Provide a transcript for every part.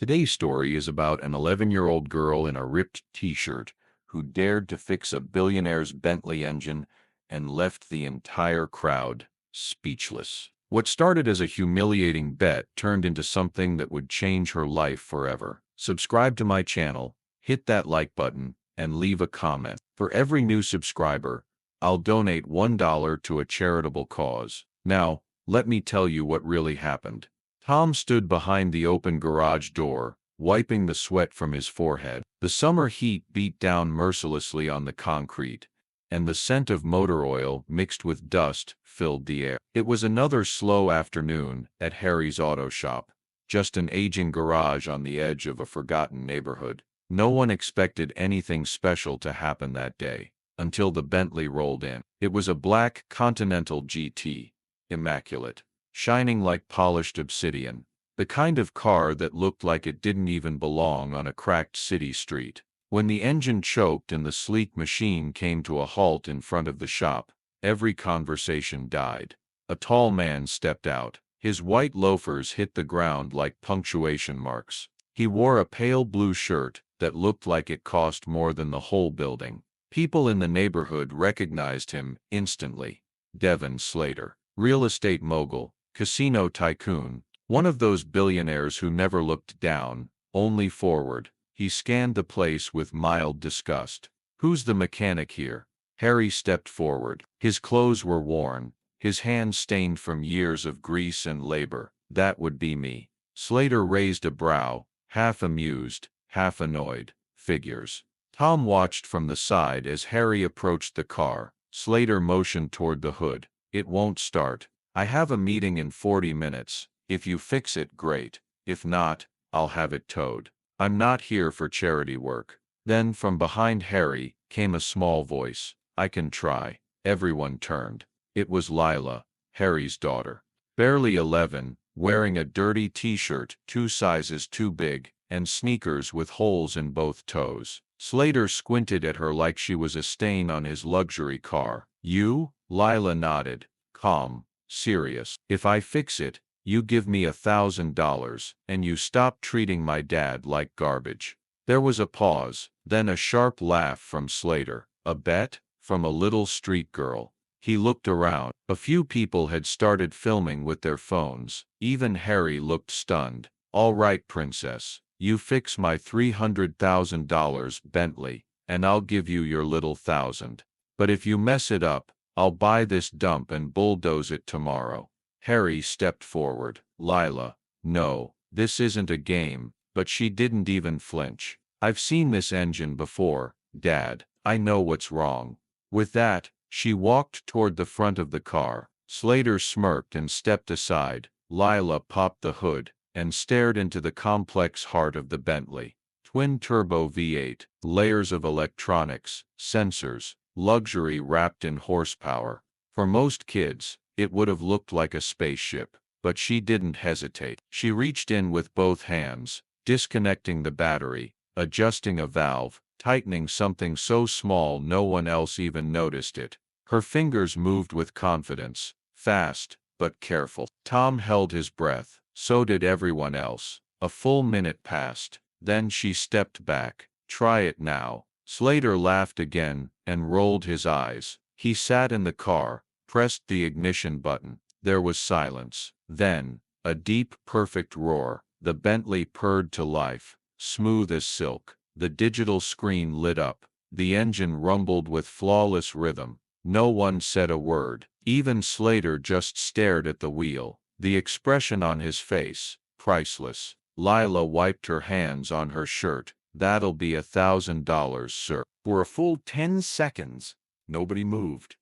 Today's story is about an 11-year-old girl in a ripped t-shirt who dared to fix a billionaire's Bentley engine and left the entire crowd speechless. What started as a humiliating bet turned into something that would change her life forever. Subscribe to my channel, hit that like button, and leave a comment. For every new subscriber, I'll donate $1 to a charitable cause. Now, let me tell you what really happened. Tom stood behind the open garage door, wiping the sweat from his forehead. The summer heat beat down mercilessly on the concrete, and the scent of motor oil mixed with dust filled the air. It was another slow afternoon at Harry's auto shop, just an aging garage on the edge of a forgotten neighborhood. No one expected anything special to happen that day, until the Bentley rolled in. It was a black Continental GT, immaculate, shining like polished obsidian, the kind of car that looked like it didn't even belong on a cracked city street. When the engine choked and the sleek machine came to a halt in front of the shop, every conversation died. A tall man stepped out. His white loafers hit the ground like punctuation marks. He wore a pale blue shirt that looked like it cost more than the whole building. People in the neighborhood recognized him instantly. Devin Slater, real estate mogul, casino tycoon, one of those billionaires who never looked down, only forward. He scanned the place with mild disgust. "Who's the mechanic here?" Harry stepped forward. His clothes were worn, his hands stained from years of grease and labor. "That would be me." Slater raised a brow, half amused, half annoyed. "Figures." Tom watched from the side as Harry approached the car. Slater motioned toward the hood. "It won't start. I have a meeting in 40 minutes. If you fix it, great. If not, I'll have it towed. I'm not here for charity work." Then from behind Harry came a small voice. "I can try." Everyone turned. It was Lila, Harry's daughter. Barely 11, wearing a dirty t-shirt 2 sizes too big, and sneakers with holes in both toes. Slater squinted at her like she was a stain on his luxury car. "You?" Lila nodded, calm, serious. "If I fix it, you give me $1,000, and you stop treating my dad like garbage." There was a pause, then a sharp laugh from Slater. "A bet?" from a little street girl. He looked around. A few people had started filming with their phones. Even Harry looked stunned. "All right, princess. You fix my $300,000 Bentley, and I'll give you your little $1,000. But if you mess it up, I'll buy this dump and bulldoze it tomorrow." Harry stepped forward. "Lila, no, this isn't a game," but she didn't even flinch. "I've seen this engine before, Dad. I know what's wrong." With that, she walked toward the front of the car. Slater smirked and stepped aside. Lila popped the hood and stared into the complex heart of the Bentley. Twin-turbo V8, layers of electronics, sensors, luxury wrapped in horsepower. For most kids, it would have looked like a spaceship, but she didn't hesitate. She reached in with both hands, disconnecting the battery, adjusting a valve, tightening something so small no one else even noticed it. Her fingers moved with confidence, fast, but careful. Tom held his breath. So did everyone else. A full minute passed. Then she stepped back. "Try it now." Slater laughed again and rolled his eyes. He sat in the car, pressed the ignition button. There was silence. Then, a deep, perfect roar. The Bentley purred to life, smooth as silk. The digital screen lit up. The engine rumbled with flawless rhythm. No one said a word. Even Slater just stared at the wheel. The expression on his face, priceless. Lila wiped her hands on her shirt. "That'll be $1,000, sir." For a full 10 seconds, nobody moved.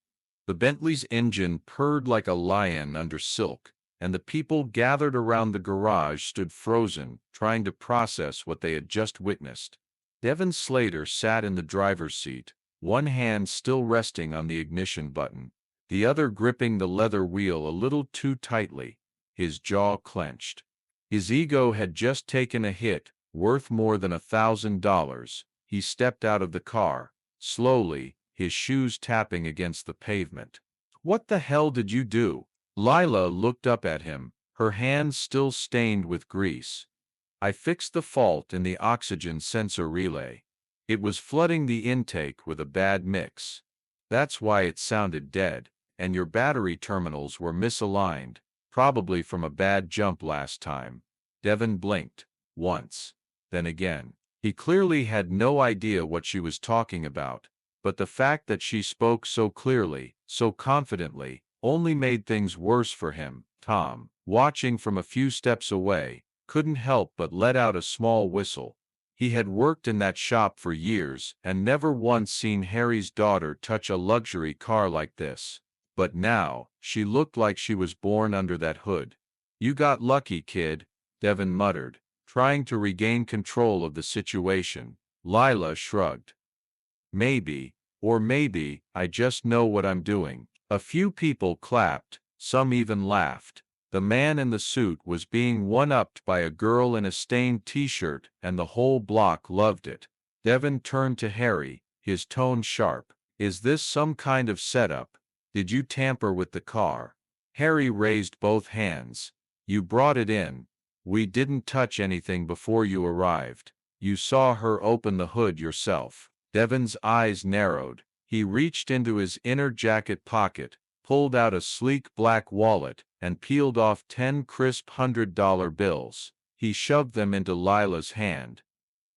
The Bentley's engine purred like a lion under silk, and the people gathered around the garage stood frozen, trying to process what they had just witnessed. Devin Slater sat in the driver's seat, one hand still resting on the ignition button, the other gripping the leather wheel a little too tightly, his jaw clenched. His ego had just taken a hit, worth more than $1,000. He stepped out of the car, slowly, his shoes tapping against the pavement. "What the hell did you do?" Lila looked up at him, her hands still stained with grease. I fixed the fault in the oxygen sensor relay. It was flooding the intake with a bad mix. That's why it sounded dead, and your battery terminals were misaligned, probably from a bad jump last time. Devon blinked, once, then again. He clearly had no idea what she was talking about, but the fact that she spoke so clearly, so confidently, only made things worse for him. Tom, watching from a few steps away, couldn't help but let out a small whistle. He had worked in that shop for years and never once seen Harry's daughter touch a luxury car like this. But now, she looked like she was born under that hood. "You got lucky, kid," Devon muttered, trying to regain control of the situation. Lila shrugged. "Maybe, or maybe I just know what I'm doing." A few people clapped, some even laughed. The man in the suit was being one-upped by a girl in a stained t-shirt, and the whole block loved it. Devon turned to Harry, his tone sharp. "Is this some kind of setup? Did you tamper with the car?" Harry raised both hands. "You brought it in. We didn't touch anything before you arrived. You saw her open the hood yourself." Devon's eyes narrowed. He reached into his inner jacket pocket, pulled out a sleek black wallet, and peeled off 10 crisp $100 bills. He shoved them into Lila's hand.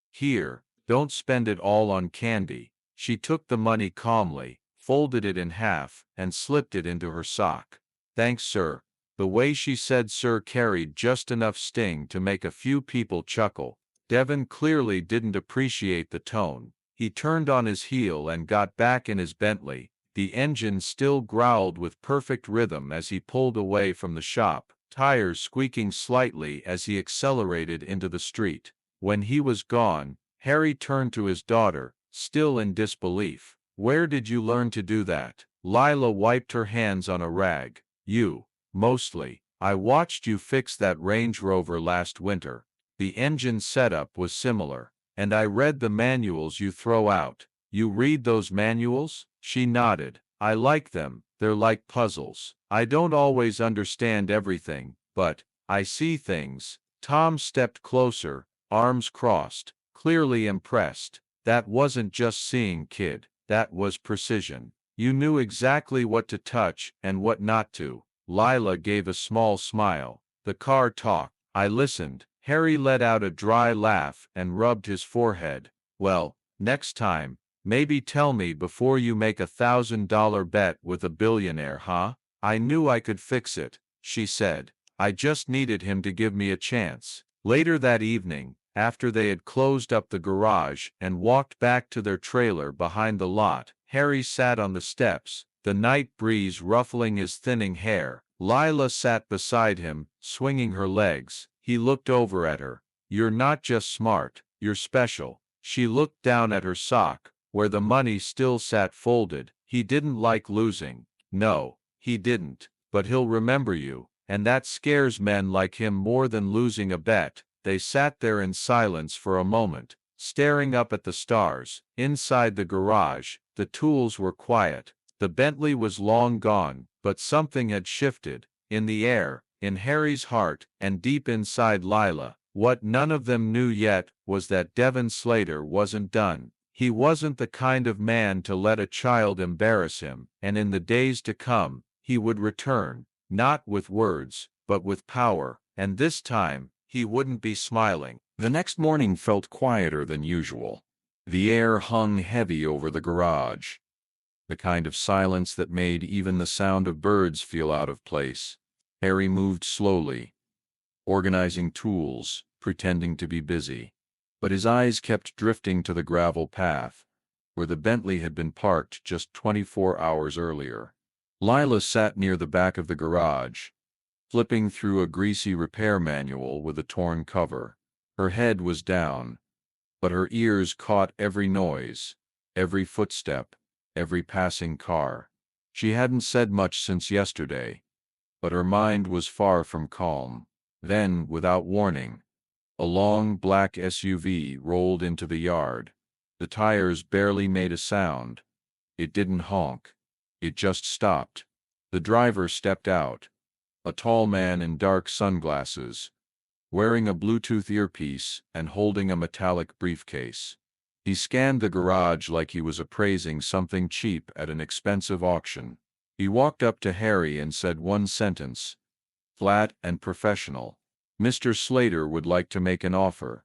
"Here, don't spend it all on candy." She took the money calmly, folded it in half, and slipped it into her sock. "Thanks, sir." The way she said "sir" carried just enough sting to make a few people chuckle. Devon clearly didn't appreciate the tone. He turned on his heel and got back in his Bentley. The engine still growled with perfect rhythm as he pulled away from the shop, tires squeaking slightly as he accelerated into the street. When he was gone, Harry turned to his daughter, still in disbelief. "Where did you learn to do that?" Lila wiped her hands on a rag. "You, mostly. I watched you fix that Range Rover last winter. The engine setup was similar. And I read the manuals you throw out." "You read those manuals?" She nodded. "I like them. They're like puzzles. I don't always understand everything, but I see things." Tom stepped closer, arms crossed, clearly impressed. "That wasn't just seeing, kid. That was precision. You knew exactly what to touch and what not to." Lila gave a small smile. "The car talked. I listened." Harry let out a dry laugh and rubbed his forehead. "Well, next time, maybe tell me before you make a $1,000 bet with a billionaire, huh?" "I knew I could fix it," she said. "I just needed him to give me a chance." Later that evening, after they had closed up the garage and walked back to their trailer behind the lot, Harry sat on the steps, the night breeze ruffling his thinning hair. Lila sat beside him, swinging her legs. He looked over at her. "You're not just smart, you're special." She looked down at her sock, where the money still sat folded. "He didn't like losing." "No, he didn't. But he'll remember you, and that scares men like him more than losing a bet." They sat there in silence for a moment, staring up at the stars. Inside the garage, the tools were quiet. The Bentley was long gone, but something had shifted. In the air, in Harry's heart, and deep inside Lila. What none of them knew yet was that Devon Slater wasn't done. He wasn't the kind of man to let a child embarrass him, and in the days to come, he would return, not with words, but with power, and this time, he wouldn't be smiling. The next morning felt quieter than usual. The air hung heavy over the garage, the kind of silence that made even the sound of birds feel out of place. Harry moved slowly, organizing tools, pretending to be busy. But his eyes kept drifting to the gravel path, where the Bentley had been parked just 24 hours earlier. Lila sat near the back of the garage, flipping through a greasy repair manual with a torn cover. Her head was down, but her ears caught every noise, every footstep, every passing car. She hadn't said much since yesterday, but her mind was far from calm. Then, without warning, a long black SUV rolled into the yard. The tires barely made a sound. It didn't honk. It just stopped. The driver stepped out, a tall man in dark sunglasses, wearing a Bluetooth earpiece and holding a metallic briefcase. He scanned the garage like he was appraising something cheap at an expensive auction. He walked up to Harry and said one sentence, flat and professional. "Mr. Slater would like to make an offer."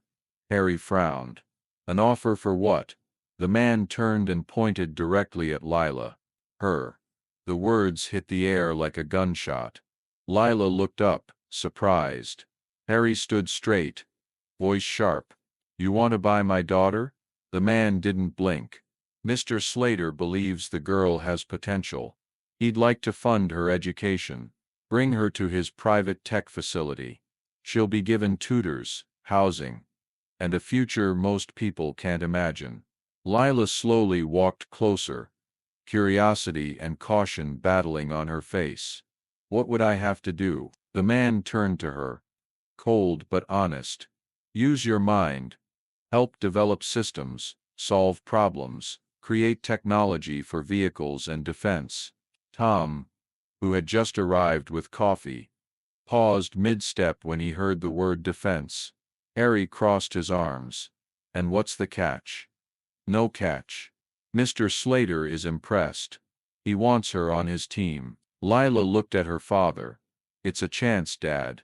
Harry frowned. "An offer for what?" The man turned and pointed directly at Lila. "Her." The words hit the air like a gunshot. Lila looked up, surprised. Harry stood straight, voice sharp. "You want to buy my daughter?" The man didn't blink. "Mr. Slater believes the girl has potential. He'd like to fund her education. Bring her to his private tech facility. She'll be given tutors, housing, and a future most people can't imagine." Lila slowly walked closer, curiosity and caution battling on her face. "What would I have to do?" The man turned to her, cold but honest. "Use your mind. Help develop systems, solve problems, create technology for vehicles and defense." Tom, who had just arrived with coffee, paused mid-step when he heard the word defense. Harry crossed his arms. "And what's the catch?" "No catch. Mr. Slater is impressed. He wants her on his team." Lila looked at her father. "It's a chance, Dad."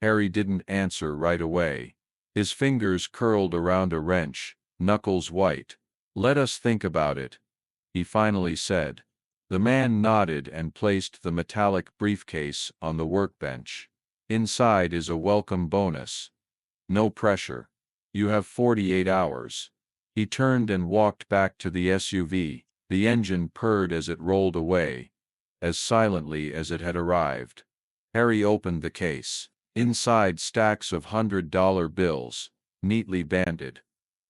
Harry didn't answer right away. His fingers curled around a wrench, knuckles white. "Let us think about it," he finally said. The man nodded and placed the metallic briefcase on the workbench. "Inside is a welcome bonus. No pressure. You have 48 hours. He turned and walked back to the SUV. The engine purred as it rolled away, as silently as it had arrived. Harry opened the case. Inside stacks of $100 bills, neatly banded,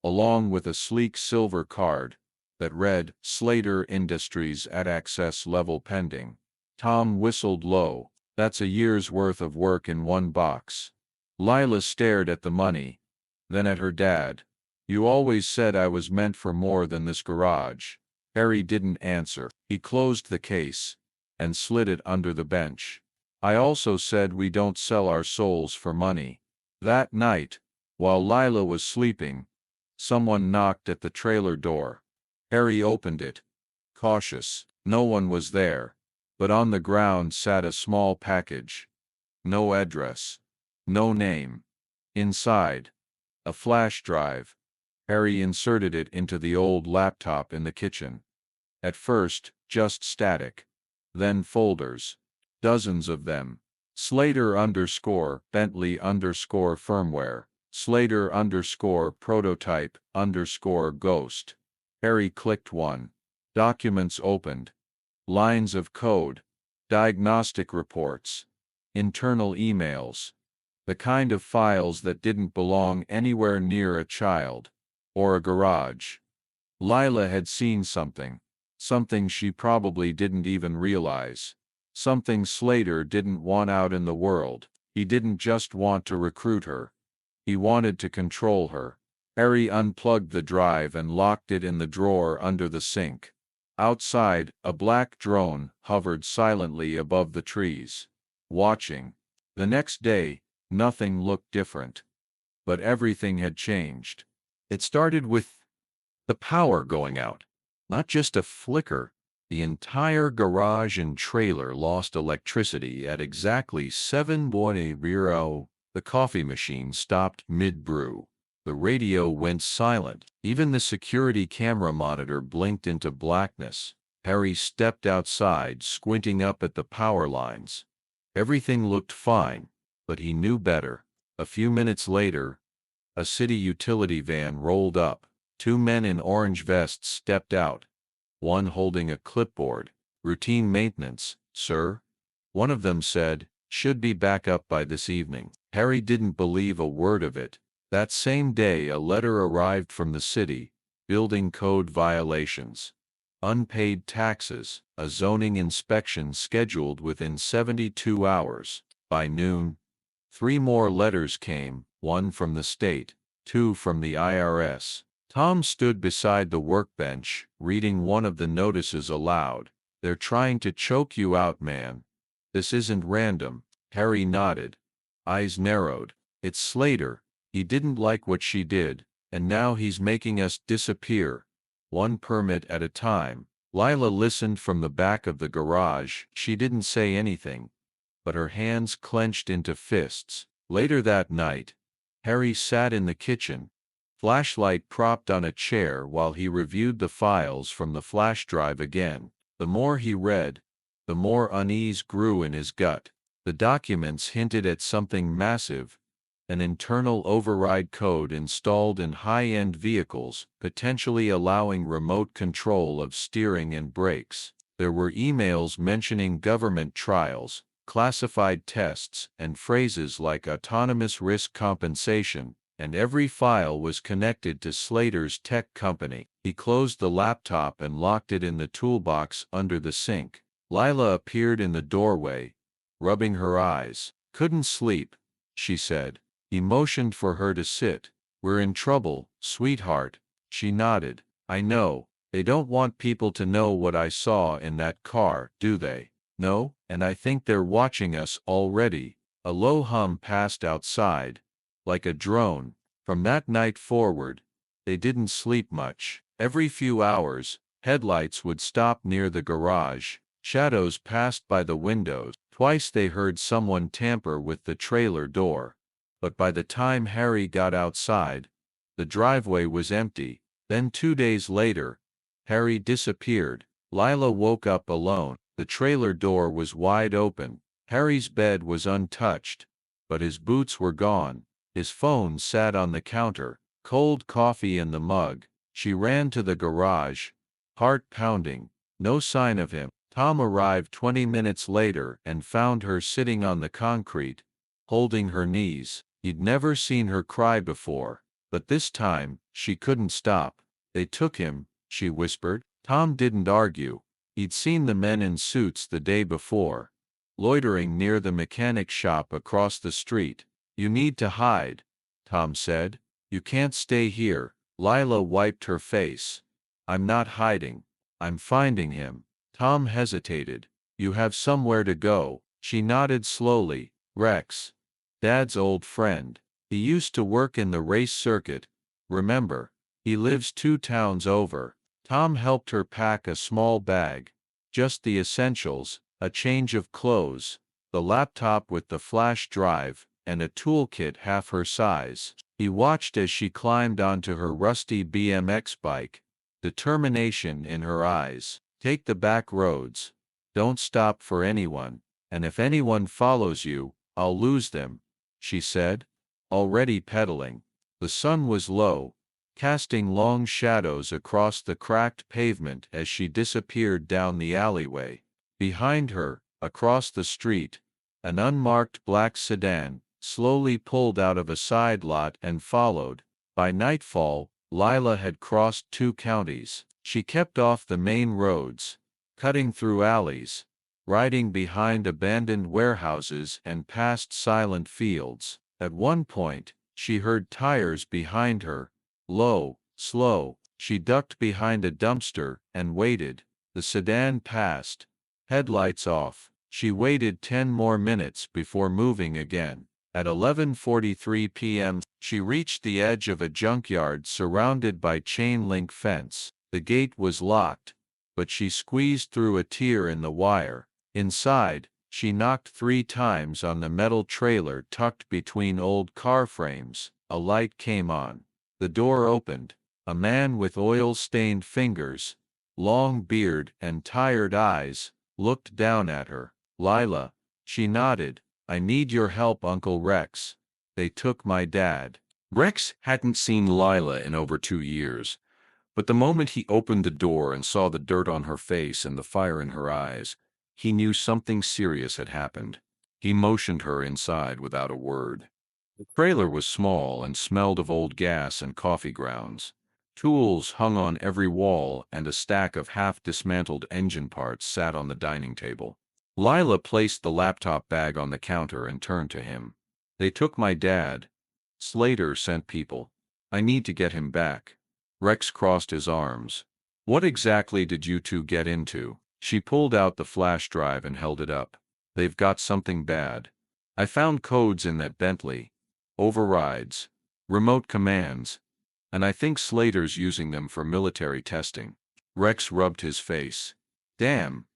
along with a sleek silver card that read, "Slater Industries at access level pending." Tom whistled low. "That's a year's worth of work in one box." Lila stared at the money, then at her dad. "You always said I was meant for more than this garage." Harry didn't answer. He closed the case and slid it under the bench. "I also said we don't sell our souls for money." That night, while Lila was sleeping, someone knocked at the trailer door. Harry opened it, cautious. No one was there, but on the ground sat a small package. No address. No name. Inside, a flash drive. Harry inserted it into the old laptop in the kitchen. At first, just static. Then folders. Dozens of them. Slater _ Bentley _ firmware. Slater _ prototype _ ghost. Harry clicked one. Documents opened. Lines of code. Diagnostic reports. Internal emails. The kind of files that didn't belong anywhere near a child or a garage. Lila had seen something. Something she probably didn't even realize. Something Slater didn't want out in the world. He didn't just want to recruit her. He wanted to control her. Harry unplugged the drive and locked it in the drawer under the sink. Outside, a black drone hovered silently above the trees, watching. The next day, nothing looked different. But everything had changed. It started with the power going out. Not just a flicker. The entire garage and trailer lost electricity at exactly 7:00. The coffee machine stopped mid-brew. The radio went silent. Even the security camera monitor blinked into blackness. Harry stepped outside, squinting up at the power lines. Everything looked fine, but he knew better. A few minutes later, a city utility van rolled up. Two men in orange vests stepped out, one holding a clipboard. "Routine maintenance, sir," one of them said. "Should be back up by this evening." Harry didn't believe a word of it. That same day a letter arrived from the city, building code violations, unpaid taxes, a zoning inspection scheduled within 72 hours. By noon, 3 more letters came, 1 from the state, 2 from the IRS. Tom stood beside the workbench, reading one of the notices aloud. "They're trying to choke you out, man. This isn't random." Harry nodded, eyes narrowed. It's Slater. He didn't like what she did, and now he's making us disappear. One permit at a time. Lila listened from the back of the garage. She didn't say anything, but her hands clenched into fists. Later that night, Harry sat in the kitchen, flashlight propped on a chair while he reviewed the files from the flash drive again. The more he read, the more unease grew in his gut. The documents hinted at something massive, an internal override code installed in high-end vehicles, potentially allowing remote control of steering and brakes. There were emails mentioning government trials, classified tests, and phrases like autonomous risk compensation, and every file was connected to Slater's tech company. He closed the laptop and locked it in the toolbox under the sink. Lila appeared in the doorway, rubbing her eyes. "Couldn't sleep," she said. He motioned for her to sit. "We're in trouble, sweetheart." She nodded. "I know. They don't want people to know what I saw in that car, do they?" "No, and I think they're watching us already." A low hum passed outside, like a drone. From that night forward, they didn't sleep much. Every few hours, headlights would stop near the garage. Shadows passed by the windows. Twice they heard someone tamper with the trailer door. But by the time Harry got outside, the driveway was empty. Then 2 days later, Harry disappeared. Lila woke up alone. The trailer door was wide open. Harry's bed was untouched, but his boots were gone. His phone sat on the counter, cold coffee in the mug. She ran to the garage, heart pounding. No sign of him. Tom arrived 20 minutes later and found her sitting on the concrete, holding her knees. He'd never seen her cry before, but this time, she couldn't stop. "They took him," she whispered. Tom didn't argue. He'd seen the men in suits the day before, loitering near the mechanic shop across the street. "You need to hide," Tom said. "You can't stay here." Lila wiped her face. "I'm not hiding. I'm finding him." Tom hesitated. "You have somewhere to go." She nodded slowly. "Rex. Dad's old friend. He used to work in the race circuit. Remember? He lives 2 towns over." Tom helped her pack a small bag. Just the essentials, a change of clothes, the laptop with the flash drive, and a toolkit half her size. He watched as she climbed onto her rusty BMX bike, determination in her eyes. "Take the back roads. Don't stop for anyone. And if anyone follows you, I'll lose them," she said, already pedaling. The sun was low, casting long shadows across the cracked pavement as she disappeared down the alleyway. Behind her, across the street, an unmarked black sedan slowly pulled out of a side lot and followed. By nightfall, Lila had crossed 2 counties. She kept off the main roads, cutting through alleys, riding behind abandoned warehouses and past silent fields. At one point, she heard tires behind her, low, slow. She ducked behind a dumpster and waited. The sedan passed, headlights off. She waited 10 more minutes before moving again. At 11:43 p.m., she reached the edge of a junkyard surrounded by chain-link fence. The gate was locked, but she squeezed through a tear in the wire. Inside, she knocked 3 times on the metal trailer tucked between old car frames. A light came on. The door opened. A man with oil-stained fingers, long beard and tired eyes, looked down at her. "Lila." She nodded. "I need your help, Uncle Rex. They took my dad." Rex hadn't seen Lila in over 2 years, but the moment he opened the door and saw the dirt on her face and the fire in her eyes, he knew something serious had happened. He motioned her inside without a word. The trailer was small and smelled of old gas and coffee grounds. Tools hung on every wall and a stack of half-dismantled engine parts sat on the dining table. Lila placed the laptop bag on the counter and turned to him. "They took my dad. Slater sent people. I need to get him back." Rex crossed his arms. "What exactly did you two get into?" She pulled out the flash drive and held it up. "They've got something bad. I found codes in that Bentley. overrides, remote commands, and I think Slater's using them for military testing. Rex rubbed his face. Damn.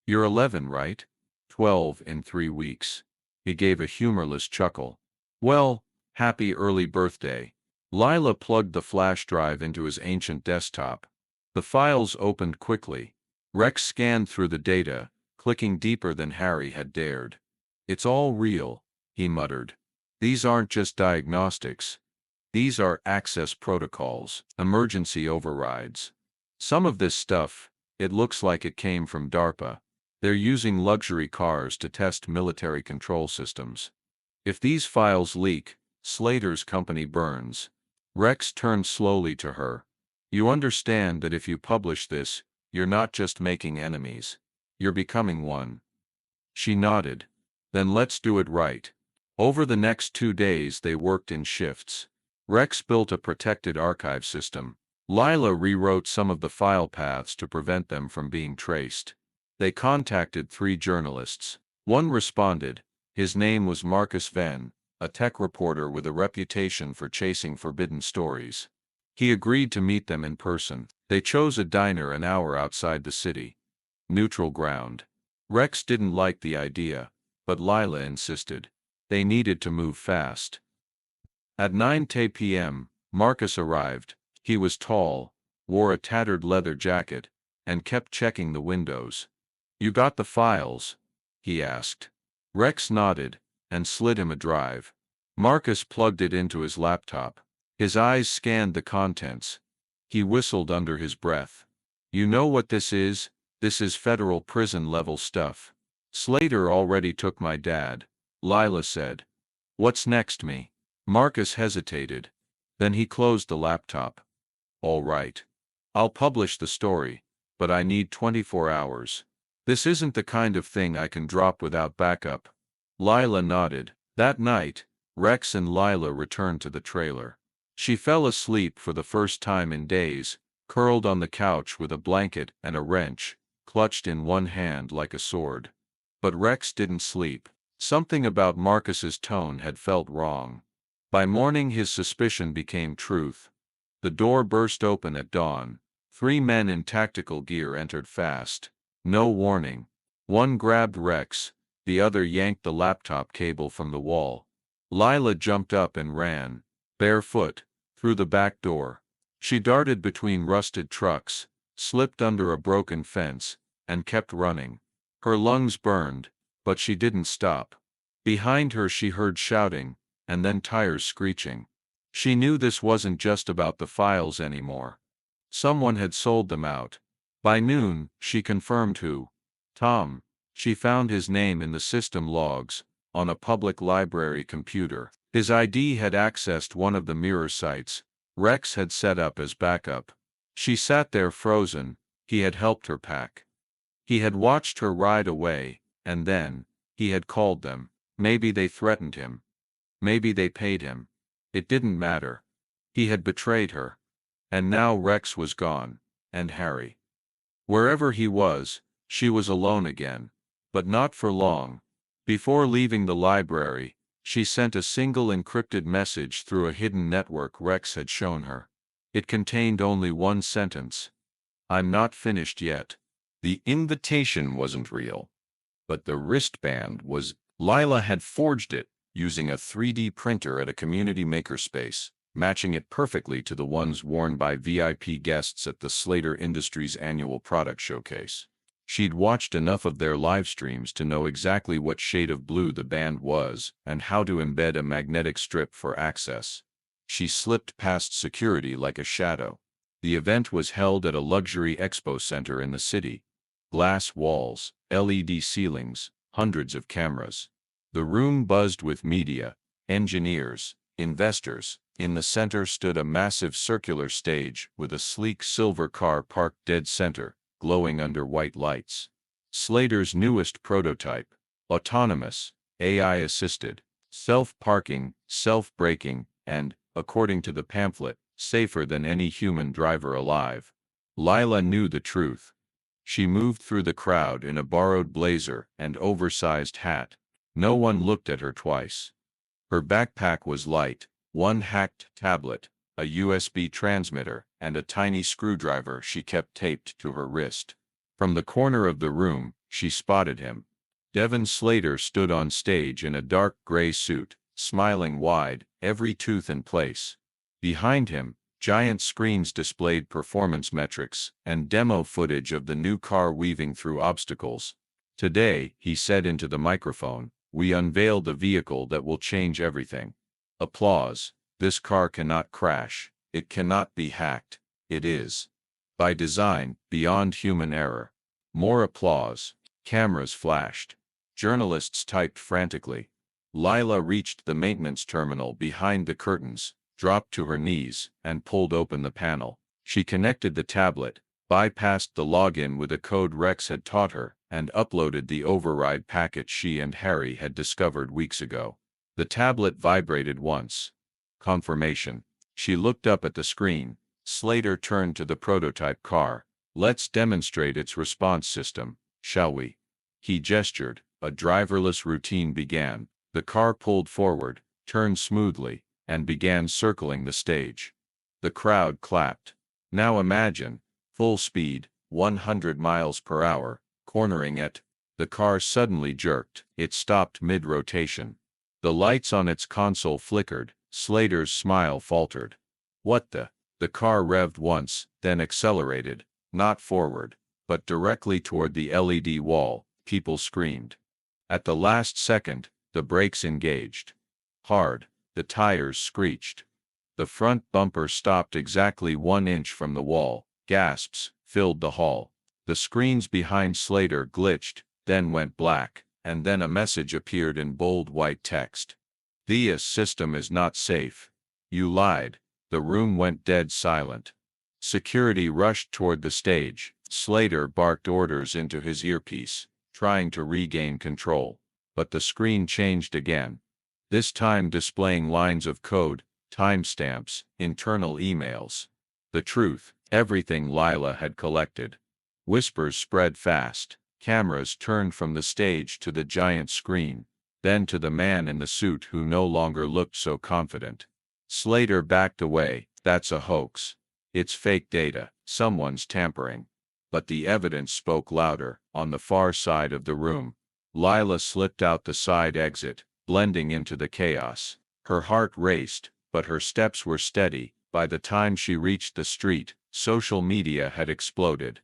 You're 11, right? 12 in 3 weeks. He gave a humorless chuckle. Well, happy early birthday. Lila plugged the flash drive into his ancient desktop. The files opened quickly. Rex scanned through the data, clicking deeper than Harry had dared. It's all real, he muttered. These aren't just diagnostics. These are access protocols, emergency overrides. Some of this stuff, it looks like it came from DARPA. They're using luxury cars to test military control systems. If these files leak, Slater's company burns. Rex turned slowly to her. You understand that if you publish this, you're not just making enemies. You're becoming one. She nodded. Then let's do it right. Over the next 2 days they worked in shifts. Rex built a protected archive system. Lila rewrote some of the file paths to prevent them from being traced. They contacted 3 journalists. One responded. His name was Marcus Venn, a tech reporter with a reputation for chasing forbidden stories. He agreed to meet them in person. They chose a diner an hour outside the city. Neutral ground. Rex didn't like the idea, but Lila insisted. They needed to move fast. At 9:10 p.m., Marcus arrived. He was tall, wore a tattered leather jacket, and kept checking the windows. You got the files? He asked. Rex nodded, and slid him a drive. Marcus plugged it into his laptop. His eyes scanned the contents. He whistled under his breath. You know what this is? This is federal prison-level stuff. Slater already took my dad, Lila said. What's next, me? Marcus hesitated. Then he closed the laptop. All right. I'll publish the story, but I need 24 hours. This isn't the kind of thing I can drop without backup. Lila nodded. That night, Rex and Lila returned to the trailer. She fell asleep for the first time in days, curled on the couch with a blanket and a wrench, clutched in one hand like a sword. But Rex didn't sleep. Something about Marcus's tone had felt wrong. By morning his suspicion became truth. The door burst open at dawn. 3 men in tactical gear entered fast. No warning. One grabbed Rex, the other yanked the laptop cable from the wall. Lila jumped up and ran, barefoot, through the back door. She darted between rusted trucks, slipped under a broken fence, and kept running. Her lungs burned, but she didn't stop. Behind her she heard shouting, and then tires screeching. She knew this wasn't just about the files anymore. Someone had sold them out. By noon, she confirmed who. Tom. She found his name in the system logs, on a public library computer. His ID had accessed one of the mirror sites Rex had set up as backup. She sat there frozen. He had helped her pack. He had watched her ride away, and then, he had called them. Maybe they threatened him. Maybe they paid him. It didn't matter. He had betrayed her. And now Rex was gone, and Harry. Wherever he was, she was alone again. But not for long. Before leaving the library, she sent a single encrypted message through a hidden network Rex had shown her. It contained only one sentence. I'm not finished yet. The invitation wasn't real. But the wristband was. Lila had forged it, using a 3D printer at a community makerspace, matching it perfectly to the ones worn by VIP guests at the Slater Industries annual product showcase. She'd watched enough of their live streams to know exactly what shade of blue the band was and how to embed a magnetic strip for access. She slipped past security like a shadow. The event was held at a luxury expo center in the city. Glass walls, LED ceilings, hundreds of cameras. The room buzzed with media, engineers, investors. In the center stood a massive circular stage with a sleek silver car parked dead center, glowing under white lights. Slater's newest prototype, autonomous, AI-assisted, self-parking, self-braking, and, according to the pamphlet, safer than any human driver alive. Lila knew the truth. She moved through the crowd in a borrowed blazer and oversized hat. No one looked at her twice. Her backpack was light, one hacked tablet, a USB transmitter, and a tiny screwdriver she kept taped to her wrist. From the corner of the room, she spotted him. Devon Slater stood on stage in a dark gray suit, smiling wide, every tooth in place. Behind him, giant screens displayed performance metrics and demo footage of the new car weaving through obstacles. "Today," he said into the microphone, "we unveiled a vehicle that will change everything." Applause. This car cannot crash. It cannot be hacked. It is, by design, beyond human error. More applause. Cameras flashed. Journalists typed frantically. Lila reached the maintenance terminal behind the curtains, dropped to her knees, and pulled open the panel. She connected the tablet, bypassed the login with a code Rex had taught her, and uploaded the override packet she and Harry had discovered weeks ago. The tablet vibrated once. Confirmation. She looked up at the screen. Slater turned to the prototype car. "Let's demonstrate its response system, shall we?" He gestured. A driverless routine began. The car pulled forward, turned smoothly, and began circling the stage. The crowd clapped. Now imagine, full speed, 100 miles per hour, cornering it. The car suddenly jerked. It stopped mid-rotation. The lights on its console flickered. Slater's smile faltered. "What the?" The car revved once, then accelerated, not forward, but directly toward the LED wall. People screamed. At the last second, the brakes engaged. Hard. The tires screeched. The front bumper stopped exactly 1 inch from the wall. Gasps filled the hall. The screens behind Slater glitched, then went black, and then a message appeared in bold white text. "The system is not safe. You lied." The room went dead silent. Security rushed toward the stage. Slater barked orders into his earpiece, trying to regain control. But the screen changed again. This time displaying lines of code, timestamps, internal emails. The truth, everything Lila had collected. Whispers spread fast. Cameras turned from the stage to the giant screen, then to the man in the suit who no longer looked so confident. Slater backed away. "That's a hoax. It's fake data. Someone's tampering." But the evidence spoke louder. On the far side of the room, Lila slipped out the side exit, blending into the chaos. Her heart raced, but her steps were steady. By the time she reached the street, social media had exploded.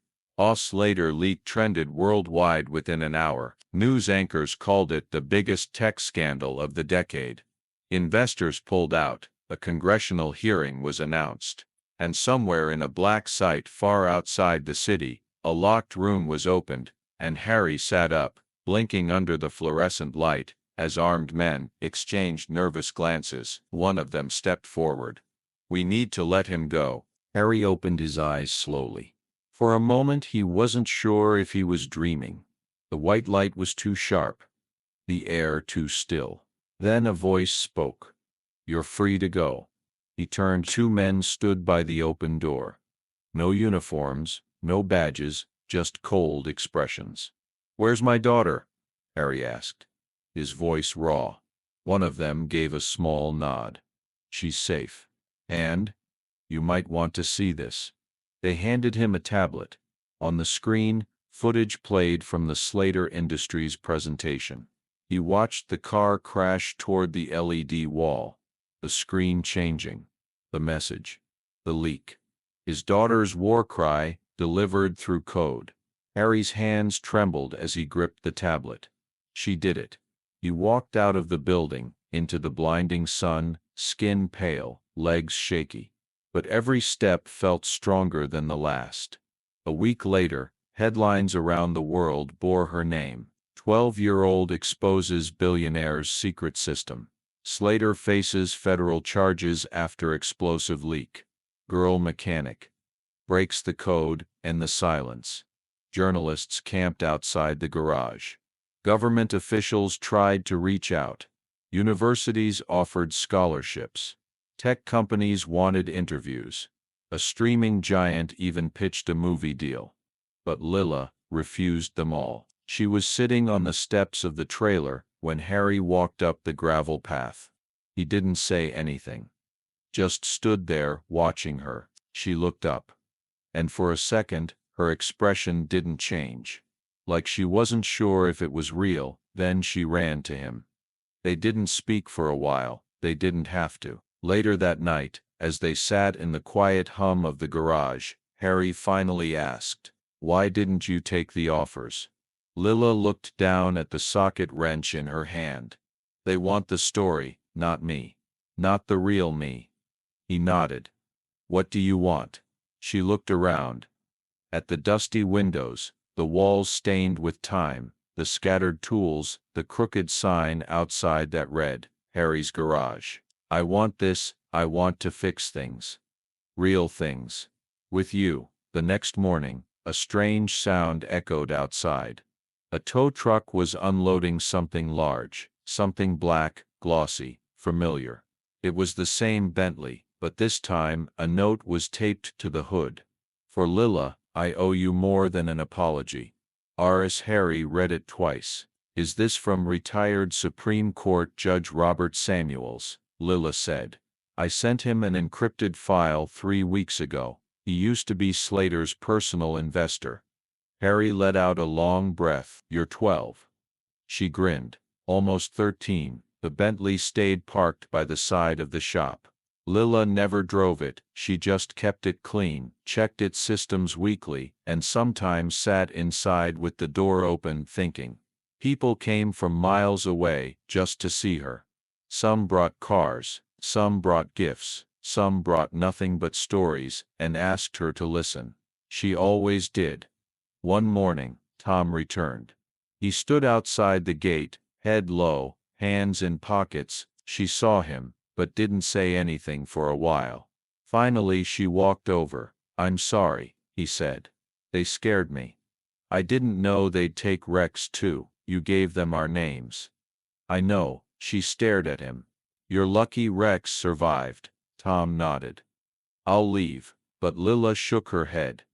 Slater leak trended worldwide within an hour. News anchors called it the biggest tech scandal of the decade. Investors pulled out. A congressional hearing was announced. And somewhere in a black site far outside the city, a locked room was opened, and Harry sat up, blinking under the fluorescent light, as armed men exchanged nervous glances. One of them stepped forward. "We need to let him go." Harry opened his eyes slowly. For a moment he wasn't sure if he was dreaming. The white light was too sharp, the air too still. Then a voice spoke. "You're free to go." He turned. 2 men stood by the open door. No uniforms, no badges, just cold expressions. "Where's my daughter?" Harry asked, his voice raw. One of them gave a small nod. "She's safe. And you might want to see this." They handed him a tablet. On the screen, footage played from the Slater Industries presentation. He watched the car crash toward the LED wall, the screen changing, the message, the leak. His daughter's war cry, delivered through code. Harry's hands trembled as he gripped the tablet. She did it. He walked out of the building, into the blinding sun, skin pale, legs shaky. But every step felt stronger than the last. A week later, headlines around the world bore her name. 12-year-old exposes Billionaire's secret system. Slater faces federal charges after explosive leak. Girl mechanic breaks the code, and the silence. Journalists camped outside the garage. Government officials tried to reach out. Universities offered scholarships. Tech companies wanted interviews. A streaming giant even pitched a movie deal. But Lila refused them all. She was sitting on the steps of the trailer when Harry walked up the gravel path. He didn't say anything. Just stood there, watching her. She looked up. And for a second, her expression didn't change. Like she wasn't sure if it was real. Then she ran to him. They didn't speak for a while. They didn't have to. Later that night, as they sat in the quiet hum of the garage, Harry finally asked, "Why didn't you take the offers?" Lila looked down at the socket wrench in her hand. "They want the story, not me. Not the real me." He nodded. "What do you want?" She looked around. At the dusty windows, the walls stained with time, the scattered tools, the crooked sign outside that read, "Harry's Garage." "I want this, I want to fix things. Real things. With you." The next morning, a strange sound echoed outside. A tow truck was unloading something large, something black, glossy, familiar. It was the same Bentley, but this time a note was taped to the hood. "For Lila, I owe you more than an apology." Rs. Harry read it twice. "Is this from retired Supreme Court Judge Robert Samuels?" Lila said. "I sent him an encrypted file 3 weeks ago. He used to be Slater's personal investor." Harry let out a long breath. "You're 12. She grinned. "Almost 13. The Bentley stayed parked by the side of the shop. Lila never drove it, she just kept it clean, checked its systems weekly, and sometimes sat inside with the door open thinking. People came from miles away just to see her. Some brought cars, some brought gifts, some brought nothing but stories, and asked her to listen. She always did." One morning, Tom returned. He stood outside the gate, head low, hands in pockets. She saw him, but didn't say anything for a while. Finally she walked over. "I'm sorry," he said. "They scared me. I didn't know they'd take Rex too. You gave them our names." "I know." She stared at him. "You're lucky Rex survived." Tom nodded. "I'll leave." But Lila shook her head.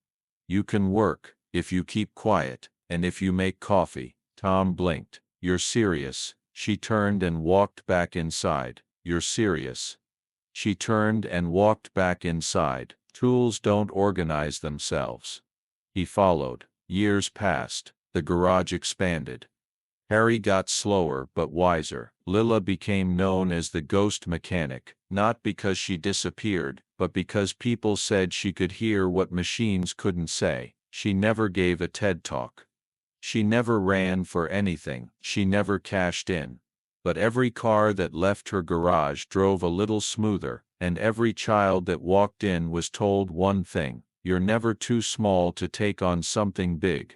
"You can work, if you keep quiet, and if you make coffee." Tom blinked. "You're serious?" She turned and walked back inside. "You're serious?" She turned and walked back inside. "Tools don't organize themselves." He followed. Years passed. The garage expanded. Harry got slower but wiser. Lila became known as the ghost mechanic, not because she disappeared, but because people said she could hear what machines couldn't say. She never gave a TED Talk. She never ran for anything. She never cashed in. But every car that left her garage drove a little smoother, and every child that walked in was told one thing: you're never too small to take on something big.